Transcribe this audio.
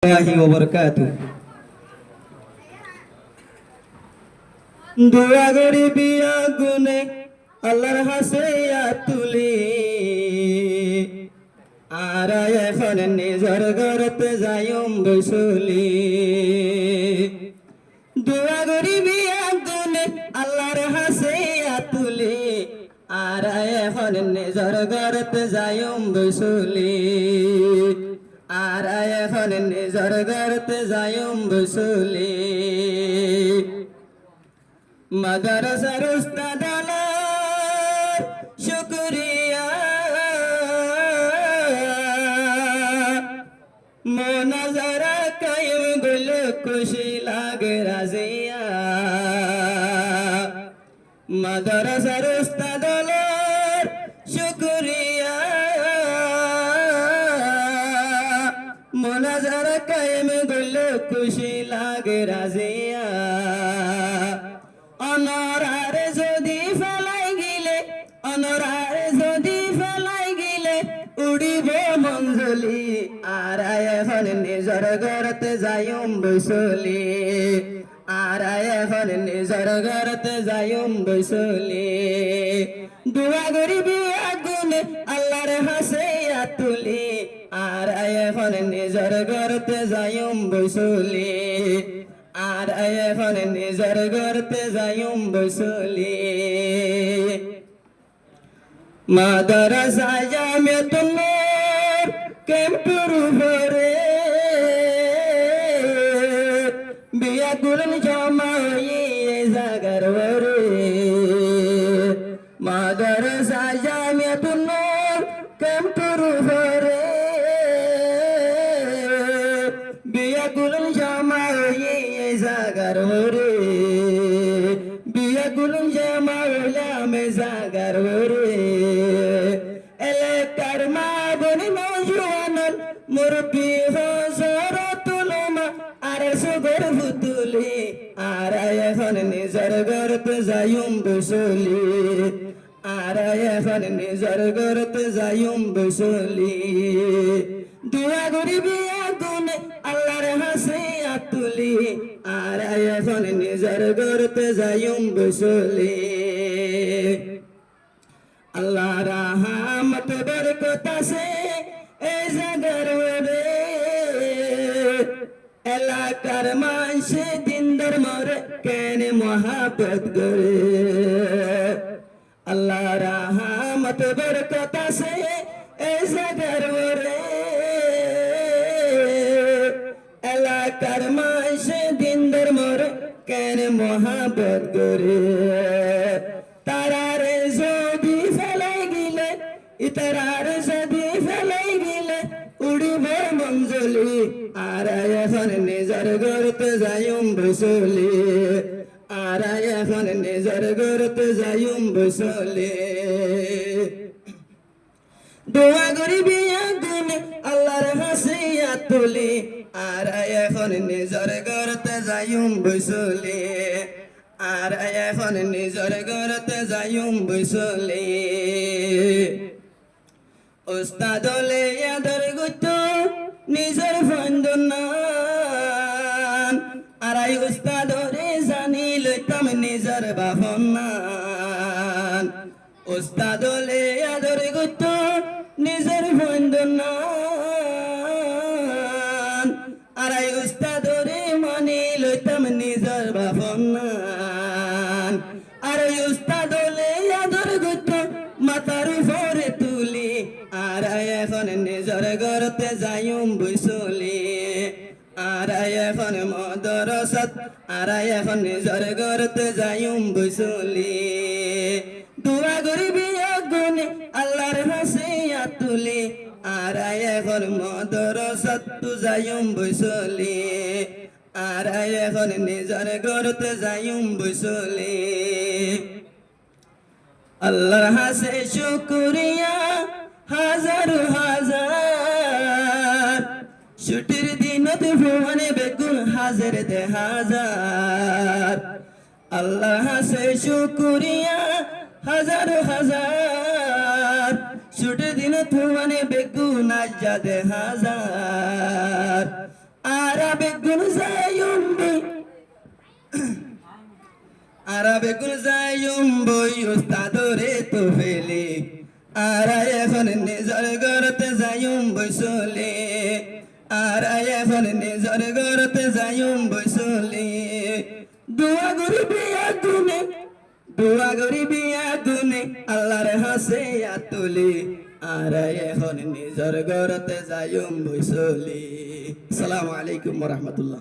ওয়া বারাকাতুহু। দোয়া করি বিয়া গুনে আল্লাহর হাসিয়া তুলি, আর এখন নিজের ঘরতে যাইম বসুলি। দোয়া করি বিয়া গুনে আল্লাহর হাসিয়া তুলি, আর এখন নিজের ঘরতে যাইম বসুলি। আর এখন নিজের ঘরতে যাইম বসুলি। মাদ্রাসার উস্তাদ আলার শুকরিয়া, মোনাজারা কায়েম গুল খুশি লাগে রাজিয়া। মাদ্রাসার উস্তাদ আলার শুকরিয়া, মোনাজারা কায়েম গুল খুশি লাগে রাজিয়া। অনরারে যদি ফেলাই গিলে, অনরারে যদি ফেলাই গিলে উড়িব মঞ্জলি। আর এখন নিজের ঘরতে যাইম বসলি, আর এখন নিজের ঘরতে যাইম বসলি। দোয়া করিবি আগুনে আল্লাহর হাসিয়া তুলি, আর এখন নিজের ঘরতে যাইম বসলি। আর এখন নিজের ঘরতে যাইম বসলি। মাদ্রাসা জামিয়াতুন নূর ক্যাম্পের উপরে বিয়া গুলন জমাই জাগার ওরে। মাদ্রাসা জামিয়াতুন নূর ক্যাম্পের উপরে বিয়া গুলন জমাই জাগার ওরে। বিয়া গুলন জমাইলাম জাগার ওরে। এলাকার মা বোন নওজোয়ান মুরব্বি হযরত উলামা আর সুগর ফুতুলি, আর এখন নিজের ঘরতে যাইম বসলি। আর এখন নিজের ঘরতে যাইম বসলি। দোয়া করিবি আগুনে আল্লাহর হাসিয়া তুলি, আর এখন নিজের ঘরতে যাইম বসলি। আল্লাহ রহমত বরকত আছে এই জাগার ওরে। এলাকার মানুষে দিন ধর্মর কেন মহাব্বত করে। আল্লাহ রহমত বরকত আছে এই জাগার ওরে। এলাকার মানুষে দিন ধর্মর কেন মহাব্বত করে। তারারে যদি ফেলাই গিলে, ইতারার যদি ফেলাই গিলে উড়িব মঞ্জলি। আর এখন নিজের ঘরতে যাইম বসলি। আর এখন নিজের ঘরতে যাইম বসলি। দোয়া করিবি আগুনে আল্লাহর হাসিয়া তুলি, আর এখন নিজের ঘরতে যাইম বসলি। আর এখন নিজের ঘরতে যাইম বসলি। উস্তাদ হলে আদর গুতো নিজের ফন্দনান, আর উস্তাদ রে জানি লইতাম নিজের বাপনান। উস্তাদ হলে আদর গুতো নিজের ফন্দনান, আর উস্তাদ রে মানি লইতাম নিজের বাপনান। আর উস্তাদ হলে আদর গুতো মাথার উপরে তুলি, আর এখন নিজের ঘরতে যাইম বসলি। আর এখন মাদ্রাসাত, আর এখন নিজের ঘরতে যাইম বসলি। দোয়া করিবি আগুনে আল্লাহর হাসিয়া তুলি, আর এখন মাদ্রাসাত তু যাইম বসলি। আর এখন নিজের ঘরতে যাইম বসলি। আল্লাহর হাসে শুকরিয়া হাজার হাজার, ছুটির দিনত ভুবনে বেগুন হাজার দে হাজার। আল্লাহ হাসে শুকরিয়া হাজার হাজার, ছুটির দিনত ভুবনে বেগুন আজাদ হাজার। আরবে গুন যাইম বই আরবে গুন যাইম বই উস্তাদরে তো ফেলে আর এখন নিজর ঘরতে যাইম বই চলে আর এখন নিজর ঘরতে যাইম বই চলে দোয়া করি বিয়া গুনে দোয়া করি বিয়া গুনে আল্লাহর হাসে তুলি আর এখন নিজর ঘরতে যাইম বই চলে। আসসালামু আলাইকুম ওয়া রাহমাতুল্লাহ।